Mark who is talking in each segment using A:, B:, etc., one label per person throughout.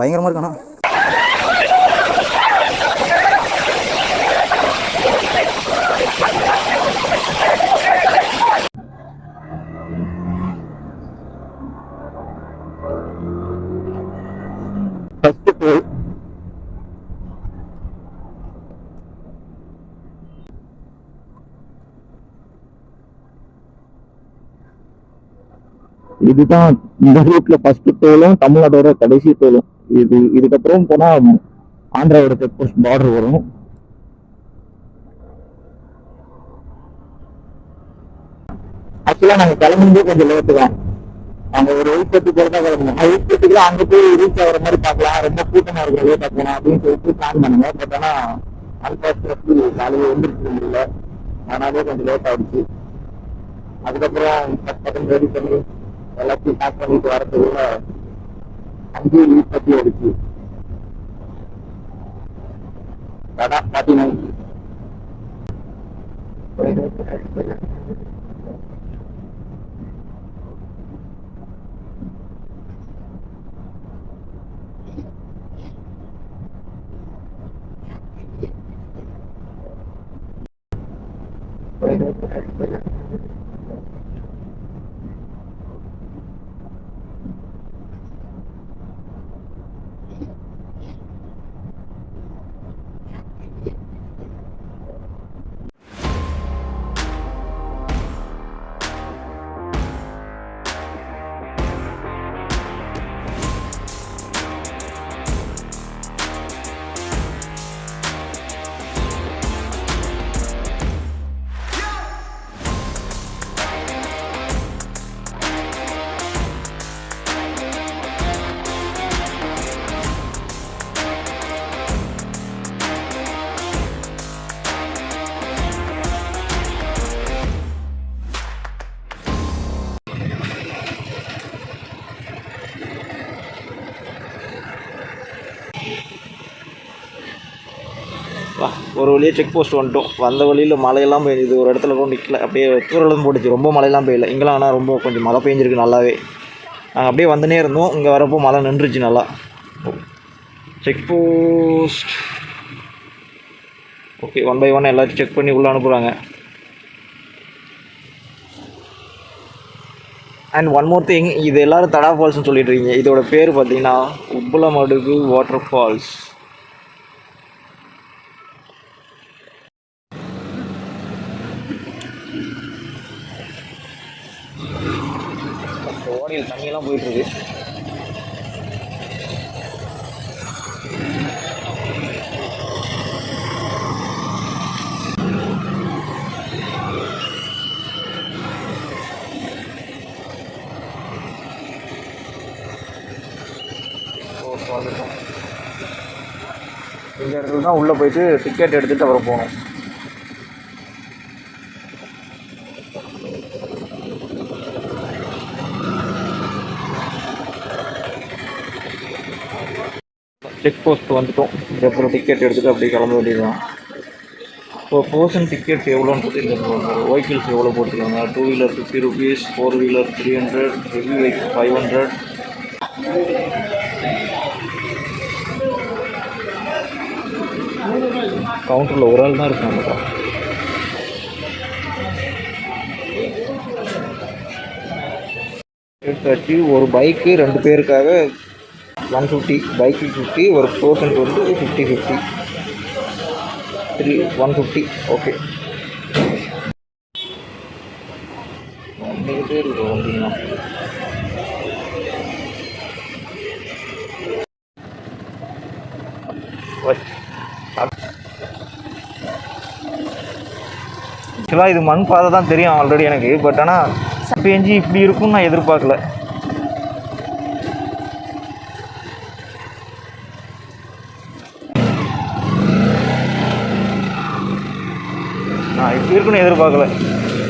A: பயங்கரமாக இருக்கு. ஆனால்
B: இதுதான் இந்த ரூட்ல ஃபர்ஸ்ட் டோலும் தமிழ்நாட்டோட கடைசி டோலும். இதுக்கப்புறம் போனா ஆந்திராவோட செக் போஸ்ட் பார்டர் வரும். ஆக்சுவலா நாங்க கிளம்பும்போது கொஞ்சம் லேட்டு தான். நாங்க ஒரு 8:30 போல தான் கிளம்பணும். 8:30 அங்க போய் ரீச் ஆகிற மாதிரி பார்க்கலாம், ரொம்ப கூட்டமா இருக்கும், லேட்டா போகலாம் அப்படின்னு சொல்லிட்டு பிளான் பண்ணுங்க. பட் ஆனா அன்பார்ச்சுனேட்லி காலையில் எழுந்திரிக்க முடியல, அதனாலே கொஞ்சம் லேட் ஆயிடுச்சு. அதுக்கப்புறம் பக்கம் ரெடி பண்ணி எல்லாத்தையும் பேக் பண்ணிட்டு வரதுக்குள்ள 5:30 ஆயிடுச்சு. அதான் 49.
A: ஒரு வழியாக செக் போஸ்ட் வந்துட்டோம். வந்த வழியில் மழையெல்லாம் பெய்யுது, ஒரு இடத்துல கூட நிற்கல, அப்படியே தூரலும் போட்டுச்சு. ரொம்ப மழையெல்லாம் பெய்யல இங்கெல்லாம், ஆனால் ரொம்ப கொஞ்சம் மழை பெஞ்சிருக்கு நல்லாவே. நாங்கள் அப்படியே வந்துனே இருந்தோம், இங்கே வரப்போ மழை நின்றுச்சு நல்லா. செக் போஸ்ட் ஓகே, 1 by 1 எல்லாத்தையும் செக் பண்ணி உள்ளே அனுப்புகிறாங்க. அண்ட் ஒன் மோர் திங், இது எல்லோரும் தடா ஃபால்ஸ்னு சொல்லிட்டு இருக்கீங்க. இதோட பேர் பார்த்தீங்கன்னா உப்பலமடுகு வாட்டர் ஃபால்ஸ். ஓடியில் தண்ணியெல்லாம் போயிட்டுருக்கு. இந்த இடத்துல தான் உள்ளே போயிட்டு டிக்கெட் எடுத்துகிட்டு அப்புறம் போகணும். செக் போஸ்ட் வந்துட்டோம். இதுக்கப்புறம் டிக்கெட் எடுத்துகிட்டு அப்படியே கிளம்ப வேண்டியதுதான். இப்போ பர்சன் டிக்கெட் எவ்வளோன்னு போட்டுருக்காங்க, வெஹிக்கிள்ஸ் எவ்வளோ போட்டுருக்காங்க. 2 wheeler 50 rupees, 4 wheeler 300, heavy vehicle 500. கவுண்டரில் ஒரு ஆள் தான் இருக்காங்கப்பா. எடுத்தாச்சு. ஒரு பைக்கு 2 பேருக்காக 150, பைக்கு 50, ஒரு பர்சனுக்கு வந்து 50 150. ஓகே, நீங்கள் பேர் வந்தீங்கன்னா ஆக்சுவலாக இது மண் பாதை தான் தெரியும் ஆல்ரெடி எனக்கு. பட் ஆனால் பேஞ்சு இப்படி இருக்கும்னு நான் எதிர்பார்க்கல. நான் இப்படி இருக்குன்னு எதிர்பார்க்கல.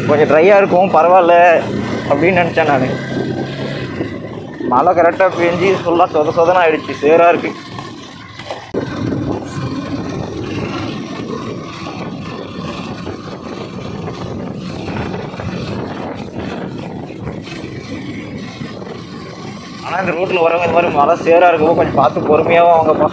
A: கொஞ்சம் ட்ரையாக இருக்கும், பரவாயில்ல அப்படின்னு நினச்சேன் நான். மழை கரெக்டாக பேஞ்சு ஃபுல்லாக சொதனா ஆகிடுச்சு, சேராக இருக்குது. ஆனால் இந்த ரோட்டில் வரவங்க இந்த மாதிரி மழை சேராக இருக்கவோ கொஞ்சம் பார்த்து பொறுமையாகவும் வாங்கப்பா.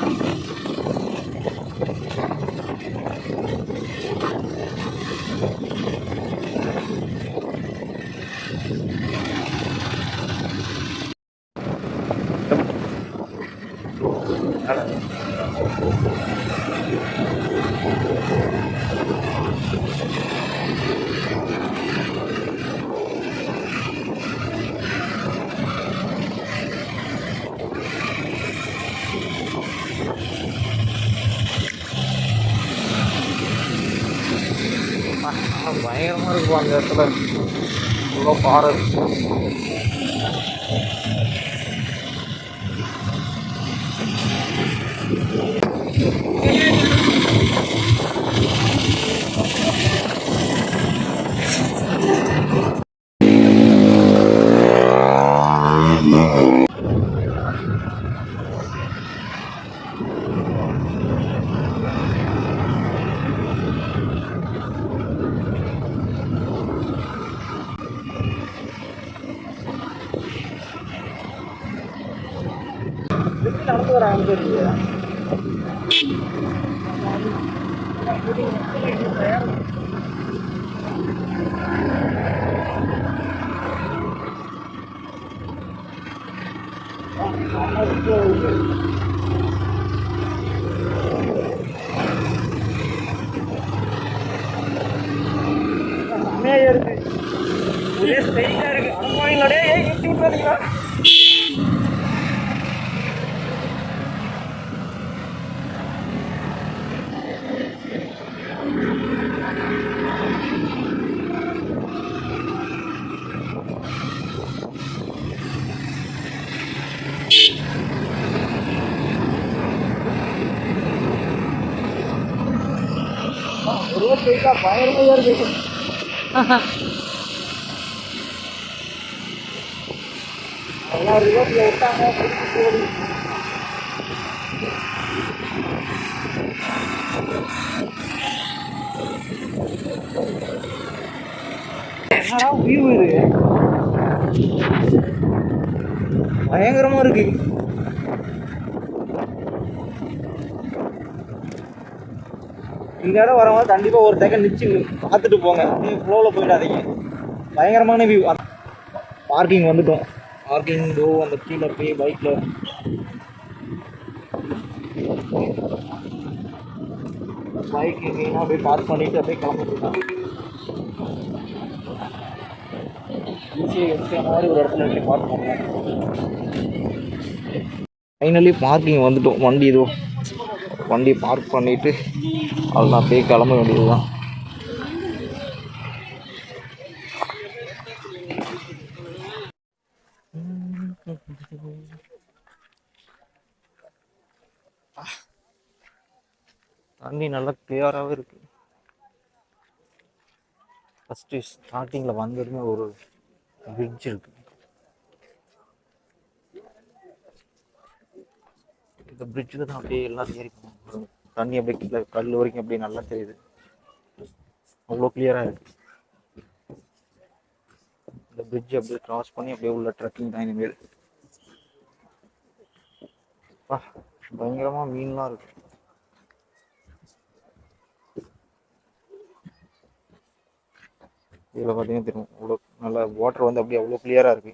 A: பயங்கரமாக இருக்குப்பா அந்த இடத்துல இவ்வளோ பாறை இருக்கு. நடந்து வர ஆரம்பிச்சிருக்கீங்க. செம்மையா இருக்கு. ஒரே ஸ்ட்ரைட்டா இருக்கு. அனுபவங்களோட ஏற்றி விட்டுறீங்களா? ரோட் ஸ்ட்ரைட்டா பயங்கரமா இருக்கு. எல்லாம் ரோட்ல விட்டாங்க. என்னடா வியூ இது பயங்கரமா இருக்கு. இந்த இடம் வரவங்க கண்டிப்பாக ஒரு செகண்ட் நிச்சு பார்த்துட்டு போங்க. நீங்கள் ஃப்ளோவில் போயிடாதீங்க. பயங்கரமான வியூ. பார்க்கிங் வந்துட்டோம். பார்க்கிங் டோ அந்த கீழே போய் பைக்கில் பைக் எங்கேயும் அப்படியே பார்க் பண்ணிவிட்டு அப்படியே கிளம்பிட்டுருக்கோம். ஈஸியாக எடுக்கிற மாதிரி ஒரு இடத்துல அப்படியே பார்க் பண்ணலாம். ஃபைனலி பார்க்கிங் வந்துட்டோம். வண்டி பார்க் பண்ணிவிட்டு அதெல்லாம் அப்படியே கிளம்ப வேண்டியது தான். தண்ணி நல்லா கிளியராகவே இருக்கு. ஃபஸ்ட்டு ஸ்டார்டிங்கில் வந்ததுமே ஒரு பிரிட்ஜ் இருக்கு. இந்த பிரிட்ஜில் தான் அப்படியே எல்லாம் ஏறி போகும். தண்ணி அப்படியே கீழே கல் வரைக்கும் அப்படியே நல்லா தெரியுது. அவ்வளோ கிளியராக இருக்கு. இந்த பிரிட்ஜ் அப்படியே கிராஸ் பண்ணி அப்படியே உள்ள ட்ரெக்கிங் தான் இனிமேல். பயங்கரமாக மீன்லாம் இருக்கு. இதில் பார்த்தீங்கன்னா தெரியும் அவ்வளோ நல்லா வாட்டர் வந்து அப்படியே அவ்வளோ கிளியராக இருக்கு.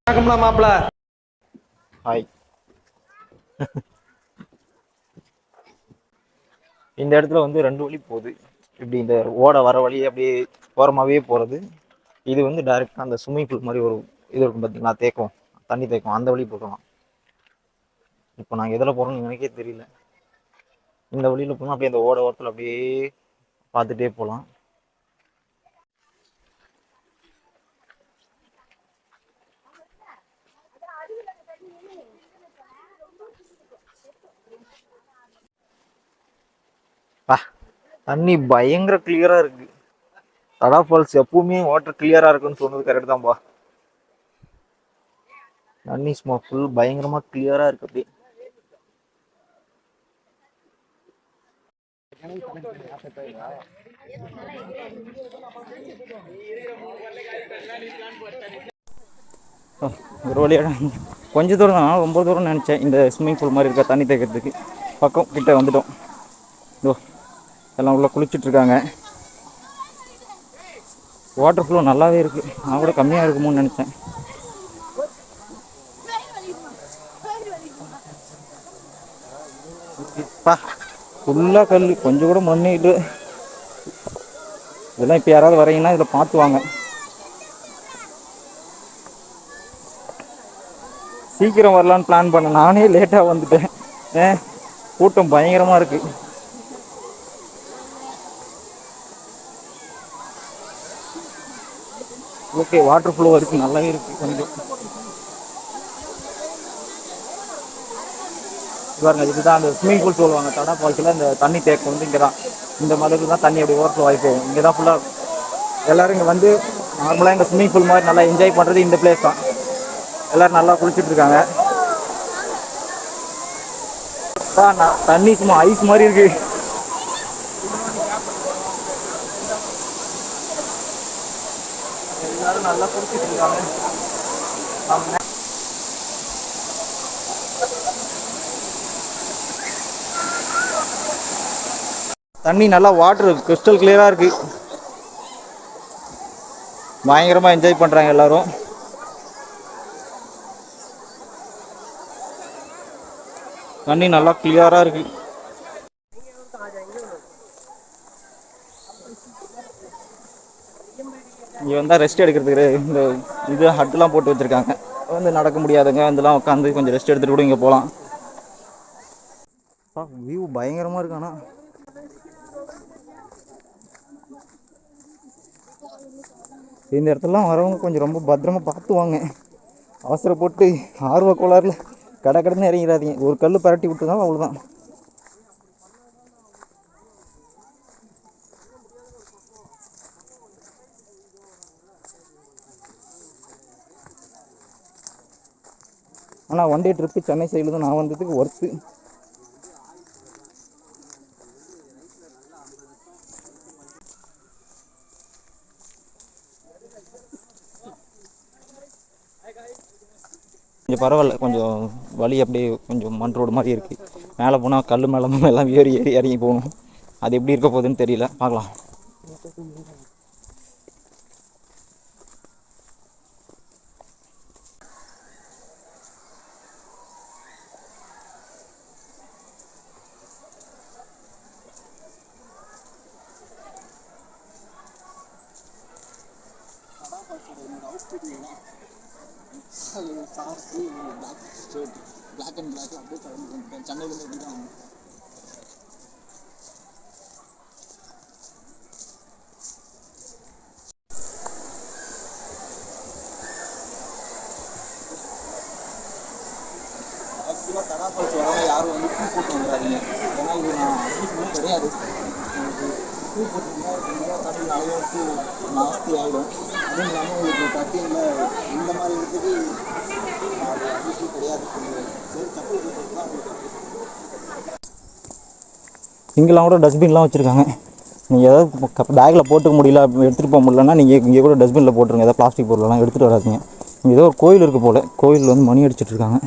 A: வணக்கம்ல மாப்பிள்ள. ஹாய். இந்த இடத்துல வந்து 2 வழி போகுது. இப்படி இந்த ஓட வர வழி அப்படியே ஓரமாகவே போகிறது. இது வந்து டைரெக்டாக அந்த ஸ்விம்மிங் பூல் மாதிரி ஒரு இது இருக்கும் பார்த்தீங்களா, தேக்கம், தண்ணி தேக்கம், அந்த வழி போகலாம். இப்போ நாங்கள் எதில் போகிறோம்னு எனக்கே தெரியல. இந்த வழியில் போனால் அப்படியே அந்த ஓட ஓரத்தில் அப்படியே பார்த்துட்டே போகலாம். தண்ணி பயங்கர கிளியரா இருக்கு. தடா ஃபால்ஸ் எப்பவுமே வாட்டர் கிளியரா இருக்குன்னு சொன்னது கரெக்ட் தான்ப்பா. தண்ணி சும்மா ஃபுல் பயங்கரமா கிளியரா இருக்கு. அப்படியே
B: ஒரு வழியாக கொஞ்சம் தூரம் தான், ரொம்ப தூரம் நினச்சேன். இந்த ஸ்விம்மிங் பூல் மாதிரி இருக்க தண்ணி தேக்கிறதுக்கு பக்கம் கிட்ட வந்துட்டோம். இதோ எல்லாம் உள்ள குளிச்சுட்ருக்காங்க. வாட்டர் ஃப்ளோ நல்லாவே இருக்குது. நான் கூட கம்மியாக இருக்குமோன்னு நினச்சேன். ஃபுல்லாக கல், கொஞ்சம் கூட மண்ணிட்டு. இதெல்லாம் இப்போ யாராவது வரீங்கன்னா இதில் பார்த்துவாங்க. சீக்கிரம் வரலான்னு பிளான் பண்ணேன், நானே லேட்டாக வந்துட்டேன். கூட்டம் பயங்கரமாக இருக்குது. ஓகே, வாட்டர் ஃப்ளோ இருக்குது, நல்லாவே இருக்குது. கொஞ்சம் பாருங்க, இதுதான் அந்த ஸ்விம்மிங் பூல் சொல்லுவாங்க. தடா ஃபால்ஸில் இந்த தண்ணி தேக்கம் வந்து இங்கே தான். இந்த மாதிரி தான் தண்ணி அப்படி ஓவர் ஃப்ளோ ஆகி போகும். இங்கே தான் ஃபுல்லாக எல்லோரும் இங்கே வந்து நார்மலாக இந்த ஸ்விம்மிங் பூல் மாதிரி நல்லா என்ஜாய் பண்ணுறது இந்த பிளேஸ் தான். எல்லோரும் நல்லா குளிச்சுட்ருக்காங்க. தண்ணி சும்மா ஐஸ் மாதிரி இருக்கு. எல்லாரும் நல்லா குளிச்சுட்டு இருக்காங்க. தண்ணி நல்லா வாட்டர் கிறிஸ்டல் கிளியரா இருக்கு. பயங்கரமா என்ஜாய் பண்றாங்க எல்லாரும். தண்ணி நல்லா கிளியரா இருக்கு. இங்கே வந்தால் ரெஸ்ட் எடுக்கிறதுக்கு இந்த இது ஹட்டெலாம் போட்டு வச்சுருக்காங்க. வந்து நடக்க முடியாதுங்க அதெல்லாம் உட்காந்து கொஞ்சம் ரெஸ்ட் எடுத்துகிட்டு கூட இங்கே போகலாம். வியூ பயங்கரமாக இருக்கு. ஆனால் இந்த இடத்துலலாம் வரவங்க கொஞ்சம் ரொம்ப பத்திரமா பார்த்துவாங்க. அவசரப்பட்டு ஆர்வ கோளாறுல கடன்னு இறங்கிடாதீங்க. ஒரு கல் பரட்டி விட்டுதான் அவ்வளோதான். ஆனால் ஒன் டே ட்ரிப்பு சென்னை சைடில் தான் நான் வந்ததுக்கு ஒர்த்து. கொஞ்சம் பரவாயில்ல, கொஞ்சம் வழி அப்படியே கொஞ்சம் மண் ரோடு மாதிரி இருக்குது. மேலே போனால் கல் மேலே எல்லாம் ஏறி இறங்கி போகணும். அது எப்படி இருக்க போகுதுன்னு தெரியல, பார்க்கலாம். பிளாக் அண்ட் பிளாக் அப்படியே சென்னையிலேருந்து எப்படி தான் ஆக்சுவலாக தடா ஃபால்ஸ் வரவங்க யாரும் வந்து பூ போட்டு வந்துடாதீங்க. ஏன்னா இது நான் அதிகமாக கிடையாது. பூ போட்டிங்கன்னா தண்ணி அளவுக்கு நாஸ்தி ஆகிடும். அதுவும் இல்லாமல் உங்களுக்கு கட்டிங்கில் இந்த மாதிரி இருக்குது கிடையாது. இங்கெல்லாம் கூட டஸ்ட்பின்லாம் வச்சுருக்காங்க. நீங்கள் ஏதாவது பேக்கில் போட்டுக்க முடியல, எடுத்துகிட்டு போக முடியலன்னா நீங்கள் இங்கே கூட டஸ்ட்பினில் போட்டுருங்க. ஏதாவது பிளாஸ்டிக் பொருளெல்லாம் எடுத்துகிட்டு வராதிங்க. இங்கே ஏதோ ஒரு கோயில் இருக்குது போல். கோயில் வந்து மணி அடிச்சிட்ருக்காங்க.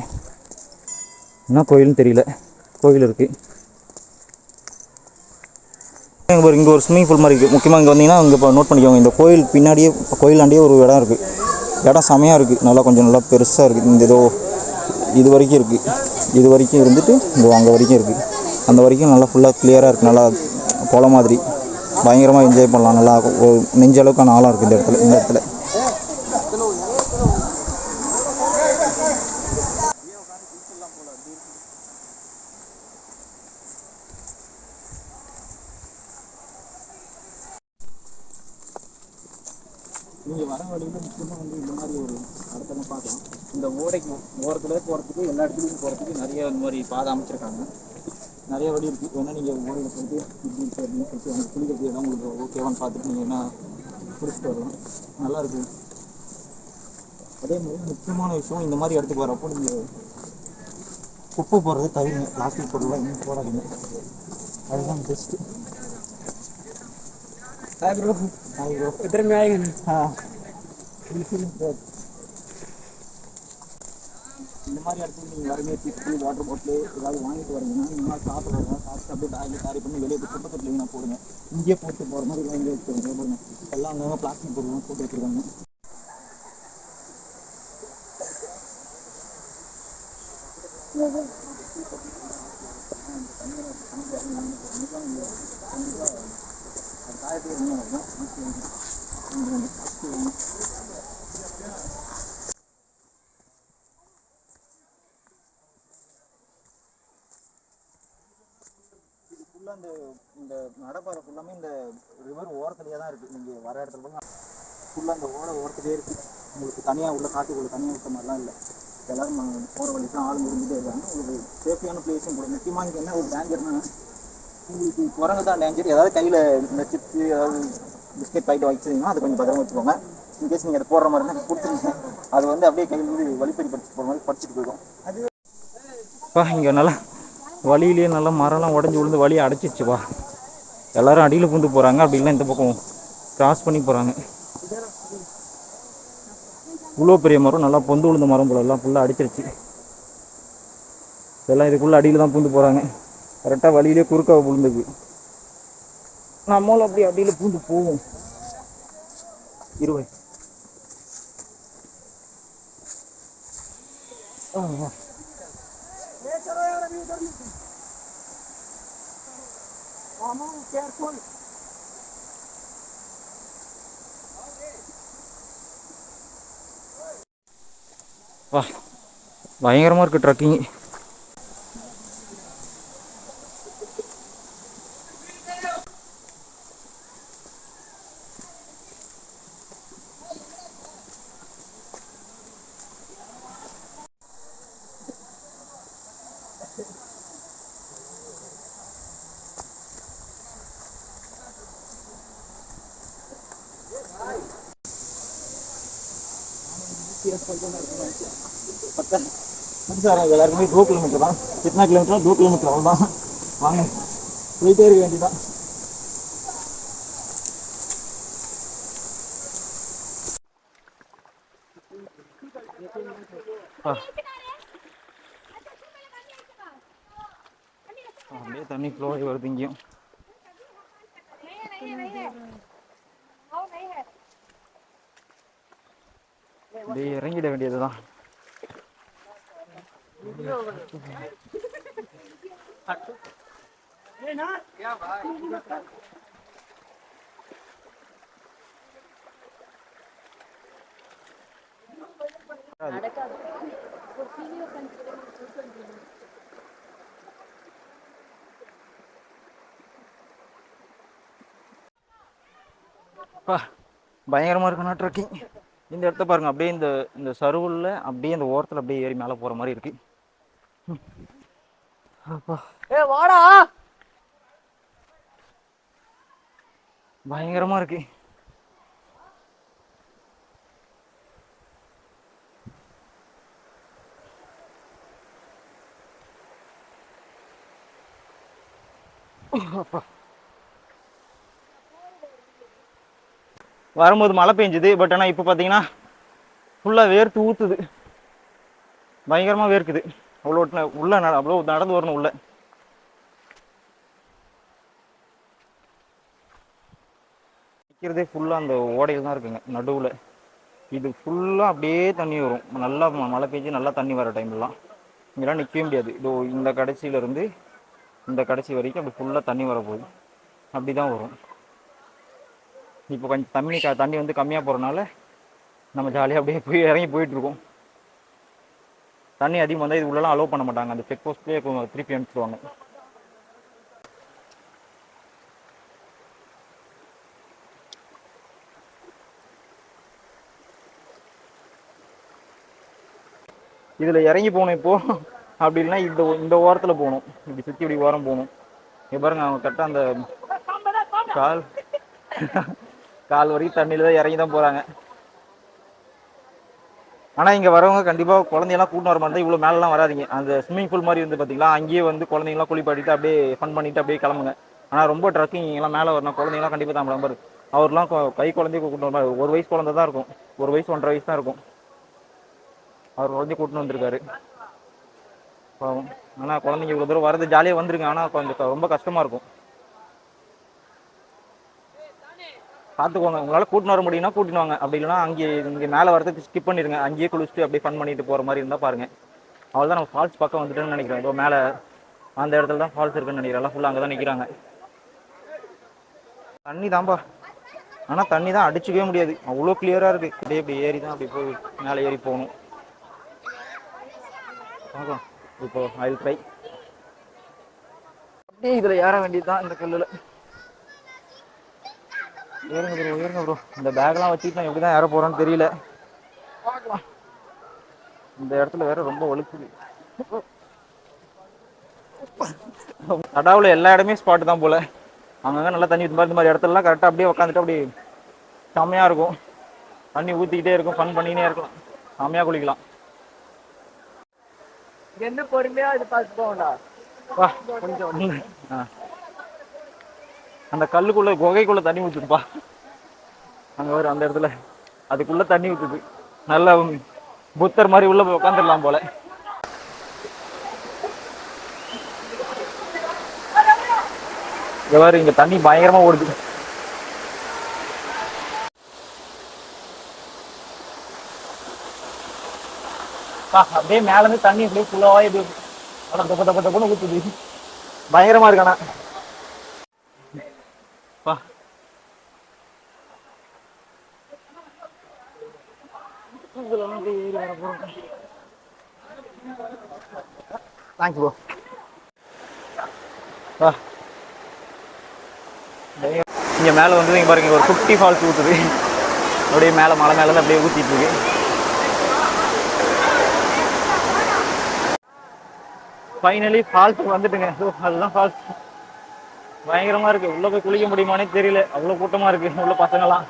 B: என்ன கோயில்னு தெரியல, கோயில் இருக்குது. இங்கே ஒரு ஸ்விம்மிங் பூல் மாதிரி இருக்குது. முக்கியமாக இங்கே வந்தீங்கன்னா இங்கே இப்போ நோட் பண்ணிக்கோங்க. இந்த கோயில் பின்னாடியே, கோயிலாண்டியே ஒரு இடம் இருக்குது. இடம் செமையாக இருக்குது. நல்லா கொஞ்சம் நல்லா பெருசாக இருக்குது. இந்த ஏதோ இது வரைக்கும் இருக்குது. இது வரைக்கும் இருந்துட்டு இந்த அங்கே வரைக்கும் இருக்குது. அந்த வரைக்கும் நல்லா ஃபுல்லாக கிளியராக இருக்குது. நல்லா போல மாதிரி பயங்கரமாக என்ஜாய் பண்ணலாம். நல்லா ஒரு நெஞ்ச அளவுக்கான ஆழம் இருக்குது இந்த இடத்துல. இந்த இடத்துல நீங்கள் வர வழியில் முக்கியமாக வந்து இந்த மாதிரி ஒரு இடத்துல பார்க்கலாம். இந்த ஓடைக்கு ஓரத்தில் போகிறதுக்கு, எல்லா இடத்துலையும் போகிறதுக்கு நிறைய இந்த மாதிரி பாதை அமைச்சிருக்காங்க. நிறைய வழி இருக்குது. வேணால் நீங்கள் ஓடையில் போயிட்டு இப்படி இருக்குது அப்படின்னு சொல்லிட்டு அவங்க குளிக்கிறது எல்லாம் உங்களுக்கு ஓகேவான்னு பார்த்துட்டு நீங்கள் என்ன பிடிச்சிட்டு வரலாம். நல்லா இருக்குது. அதே மாதிரி முக்கியமான விஷயம், இந்த மாதிரி இடத்துக்கு வரப்போ நீங்கள் குப்பை போடுறது தவிர பிளாஸ்டிக் பொருள்லாம் இன்னும் போடாதீங்க. அதுதான் best. Hi bro. Hi bro, इधर में आएंगे ना? हाँ बिल्कुल ब्रो। இந்த மாதிரி இடத்துல நீங்கள் வரீங்க, டிப்பு வாட்டர் பாட்டில் ஏதாவது வாங்கிட்டு வரீங்கன்னா நீங்கள் சாப்பிட்றவங்க சாப்பிட்டு அப்படியே பேக்கில் கேரி பண்ணி வெளியே போய் குப்பை தொட்டிலிங்கன்னா போடுங்க. இங்கேயே போட்டு போகிற மாதிரி வாங்கி வச்சுருங்க பாருங்க. எல்லாம் அங்கங்கே பிளாஸ்டிக் பொருள்லாம் போட்டு வச்சுருக்காங்க. ஃபுல்லாக இந்த நடப்பாதை ஃபுல்லாமே இந்த ரிவர் ஓரத்துலேயே தான் இருக்குது. நீங்கள் வர இடத்துல ஃபுல்லாக அந்த ஓரத்துலேயே இருக்குது. உங்களுக்கு தனியாக உள்ள காட்டுக்குள்ள தனியாக விட்ட மாதிரிலாம் இல்லை. எல்லோரும் போகிற வழிக்கெலாம் ஆளுங்க இருந்துகிட்டே இருக்காங்க. உங்களுக்கு சேஃப்டியான பிளேஸும் கூட. முக்கியமாக இங்கே என்ன ஒரு டேஞ்சர்னா, உங்களுக்கு குரங்கு தான் டேஞ்சர். ஏதாவது கையில் இந்த சிப்ஸு ஏதாவது பிஸ்கெட் பாக்கெட் வச்சுருந்தீங்கன்னா அது கொஞ்சம் பத்திரமா வச்சுக்கோங்க. இன்கேஸ் நீங்கள் அதை போடுற மாதிரி இருந்தால் கொடுத்துருங்க. அது வந்து அப்படியே கையில் வந்து வழிப்பறி படிச்சுட்டு போகிற மாதிரி படிச்சுட்டு போயிடும். அதுப்பா இங்கே நல்லா வழியிலேயே நல்லா மரம்லாம் உடஞ்சி விழுந்து வழியை அடைச்சிச்சுப்பா. எல்லோரும் அடியில் பூந்து போகிறாங்க, அப்படி இல்லை இந்த பக்கம் கிராஸ் பண்ணி போகிறாங்க. இவ்வளோ பெரிய மரம், நல்லா பொந்து விழுந்த மரம் போல எல்லாம் ஃபுல்லாக அடிச்சிருச்சு. எல்லாம் இதுக்குள்ளே அடியில் தான் பூந்து போகிறாங்க. கரெக்டாக வழியிலே குறுக்க விழுந்துக்கு. நம்மளும் அப்படி அடியில் பூந்து போவோம். இருவை வா, பயங்கரமாக இருக்குது ட்ரக்கிங். எல்லாருக்குமே 2 கிலோமீட்டர் தான். कितना किलोमीटर? 2 किलोमीटर அவ்வளோதான். வாங்க போயிட்டே இருக்க வேண்டியதான். அப்படியே தண்ணி ஃப்ளோ ஆகி வருது இங்கேயும். அப்படியே இறங்கிட வேண்டியதுதான். பயங்கரமாக இருக்குண்ணா ட்ரக்கிங். இந்த இடத்த பாருங்கள், அப்படியே இந்த சருவில் அப்படியே இந்த ஓரத்தில் அப்படியே ஏறி மேலே போகிற மாதிரி இருக்குது. வாடா, பயங்கரமாக இருக்கு. வரும்போது மழை பெஞ்சுது, பட் ஆனால் இப்போ பார்த்தீங்கன்னா ஃபுல்லாக வேர்த்து ஊற்றுது. பயங்கரமாக வேர்க்குது. அவ்வளோ உள்ள அவ்வளோ நடந்து வரணும் உள்ள. நிற்கிறதே ஃபுல்லாக அந்த ஓடையில் தான் இருக்குங்க நடுவில். இது ஃபுல்லாக அப்படியே தண்ணி வரும். நல்லா மழை பெஞ்சு நல்லா தண்ணி வர டைம்லாம் இங்கெல்லாம் நிற்கவே முடியாது. இதோ இந்த கடைசியிலேருந்து இந்த கடைசி வரைக்கும் அப்படி ஃபுல்லாக தண்ணி வரப்போகுது. அப்படி தான் வரும். இப்போ கொஞ்சம் தண்ணி வந்து கம்மியாக போகிறனால நம்ம ஜாலியாக அப்படியே போய் இறங்கி போயிட்டுருக்கோம். தண்ணி அதிகம் வந்தால் இது உள்ளலாம் அலோவ் பண்ண மாட்டாங்க. அந்த செக் போஸ்ட்லேயே திருப்பி அனுப்பிச்சிடுவாங்க. இதில் இறங்கி போகணும் இப்போது. அப்படி இல்லைன்னா இந்த ஓரத்தில் போகணும். இப்படி சுற்றி இப்படி ஓரம் போகணும். இங்கே பாருங்க, அவங்க கரெக்டாக அந்த கால் வரைக்கும் தண்ணியில் தான் இறங்கி தான் போகிறாங்க. ஆனால் இங்கே வரவங்க கண்டிப்பாக குழந்தையெல்லாம் கூட்டின்னு வர மாட்டேன். இவ்வளோ மேலெலாம் வராதிங்க. அந்த ஸ்விம்மிங் பூல் மாதிரி வந்து பார்த்தீங்களா, அங்கேயே வந்து குழந்தைங்களாம் குளிப்பாட்டிட்டு அப்படியே ஃபன் பண்ணிவிட்டு அப்படியே கிளம்புங்க. ஆனால் ரொம்ப ட்ரக்கிங் எல்லாம் மேலே வரணும். குழந்தைங்களாம் கண்டிப்பாக தான் நம்பர்
C: அவர்லாம் கை குழந்தைய கூட்டிட்டு வந்தார். 1 வயசு குழந்தை தான் இருக்கும், 1 வயசு 1.5 வயசு தான் இருக்கும். அவர் குழந்தைய கூட்டின்னு வந்திருக்காரு பாவம். ஆனால் குழந்தைங்க இவ்வளோ தூரம் வரது ஜாலியாக வந்துருங்க, ஆனால் கொஞ்சம் ரொம்ப கஷ்டமாக இருக்கும். பார்த்துக்கோங்க, உங்களால் கூட்டின்னு வர முடியும்னா கூட்டின்னு வாங்க, அப்படி இல்லைனா இங்கே மேலே வரதுக்கு ஸ்கிப் பண்ணிடுங்க. அங்கேயே குளிச்சுட்டு அப்படியே ஃபன் பண்ணிட்டு போகிற மாதிரி இருந்தால் பாருங்கள். அவள் தான் நம்ம ஃபால்ஸ் பக்கம் வந்துட்டேன்னு நினைக்கிறேன். இதோ மேலே அந்த இடத்துல தான் ஃபால்ஸ் இருக்குன்னு நினைக்கிறேன். எல்லாம் ஃபுல்லாக அங்கே தான் நிற்கிறாங்க. தண்ணி தான்ப்பா, ஆனால் தண்ணி தான் அடிச்சுக்கவே முடியாது, அவ்வளோ கிளியராக இருக்குது. அப்படியே இப்படி ஏறி தான் அப்படி போய் மேலே ஏறி போகணும். பார்க்கலாம் இப்போ ஐ வில் ட்ரை. அப்படியே இதில் ஏற வேண்டியது தான், இந்த கல்லில் ஏறுங்க ப்ரோ. இந்த பேக்லாம் வச்சுட்டு நான் எப்படி தான் ஏற போகிறேன்னு தெரியல, பார்க்கலாம். இந்த இடத்துல வேற ரொம்ப வழுக்குது. தடாவில் எல்லா இடமே ஸ்பாட்டு தான் போல். அங்கங்கே நல்லா தண்ணி ஊற்றி இந்த மாதிரி இடத்துலலாம் கரெக்டாக அப்படியே உட்காந்துட்டு அப்படி செம்மையாக இருக்கும். தண்ணி ஊற்றிக்கிட்டே இருக்கும், ஃபன் பண்ணிக்கிட்டே இருக்கலாம், செம்மையாக குளிக்கலாம்.
B: என்ன பொறுமையா இது பார்த்து போகண்டா.
C: வா கொஞ்சம் அந்த கல்லுக்குள்ள குகைக்குள்ள தண்ணி ஊற்றுதுப்பா. அங்கே வரும் அந்த இடத்துல அதுக்குள்ள தண்ணி ஊற்றுது. நல்லா புத்தர் மாதிரி உள்ள போய் உட்காந்துடலாம் போல. இங்க இங்க தண்ணி பயங்கரமா ஓடுது. அப்படியே மேல இருந்து தண்ணி அப்படியே ஃபுல்லாவா இப்படி ஊத்துது, பயங்கரமா இருக்கானா. Thanks bro. இங்க மேல வந்து இங்க பாருங்க, ஒரு 50 ஃபால்ஸ் ஊத்துது. அப்படியே மேல மலை மேல இருந்து அப்படியே ஊத்திட்டு இருக்கு. ஃபைனலி ஃபால்ஸ் வந்துட்டுங்க. அதுதான் ஃபால்ஸ். பயங்கரமா இருக்கு. உள்ள போய் குளிக்க முடியுமானே தெரியல, அவ்வளவு கூட்டமா இருக்கு உள்ள பசங்கலாம்.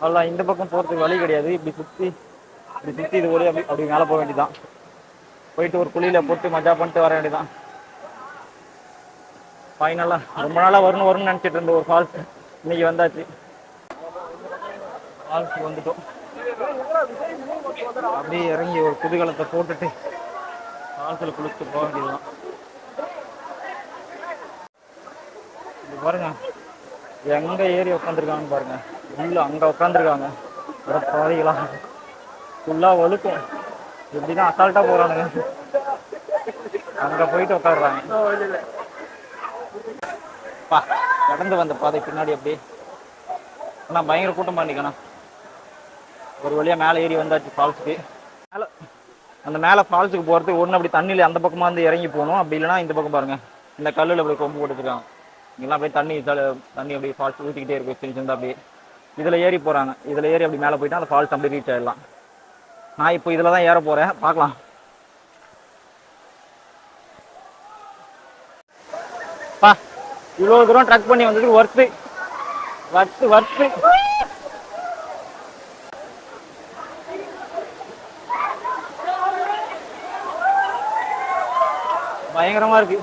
C: அவ்வளோ இந்த பக்கம் போறதுக்கு வழி கிடையாது. இப்படி சுத்தி இது ஒரே அப்படி மேலே போக வேண்டியதான். போயிட்டு ஒரு குழியில போட்டு மஜா பண்ணிட்டு வர வேண்டியதான். ஃபைனலா ரொம்ப நாளா வரும்னு நினைச்சிட்டு இருந்த ஒரு ஃபால்ஸ் இன்னைக்கு வந்தாச்சு. ஃபால்ஸ் வந்துட்டோம். அப்படியே இறங்கி ஒரு குதூகலத்தை போட்டுட்டு ஃபால்ஸில் குளிச்சுட்டு போக வேண்டியதுதான். பாருங்க எங்க ஏறி உட்காந்துருக்காங்கன்னு பாருங்க. உள்ள அங்க உட்காந்துருக்காங்க பாதிகளா, ஃபுல்லா வழுக்கும். எப்படிதான் அசால்ட்டா போறானுங்க, அங்க போயிட்டு உட்காடுறாங்க. கடந்து வந்த பாதை பின்னாடி அப்படியே ஆனா பயங்கர கூட்டம் பண்ணிக்கணும். ஒரு வழியா மேலே ஏறி வந்தாச்சு ஃபால்ஸுக்கு. மேலே அந்த மேலே ஃபால்ஸுக்கு போகிறதுக்கு ஒன்று அப்படி தண்ணியில் அந்த பக்கமாக வந்து இறங்கி போகணும், அப்படி இல்லைனா இந்த பக்கம் பாருங்க இந்த கல்லில் அப்படி கொம்பு போட்டுருக்காங்க. இங்கெல்லாம் அப்படியே தண்ணி அப்படியே ஃபால்ஸ் ஊற்றிக்கிட்டே இருக்கு. சின்ன சின்ன அப்படியே இதில் ஏறி போகிறாங்க. இதில் ஏறி அப்படி மேலே போயிட்டா அந்த ஃபால்ஸ் அப்படியே ரீச் ஆகிடலாம். நான் இப்போ இதில் தான் ஏற போகிறேன், பார்க்கலாம். இவ்வளோ தூரம் ட்ரக் பண்ணி வந்ததுக்கு ஒர்த்து. பயங்கரமா இருக்கு.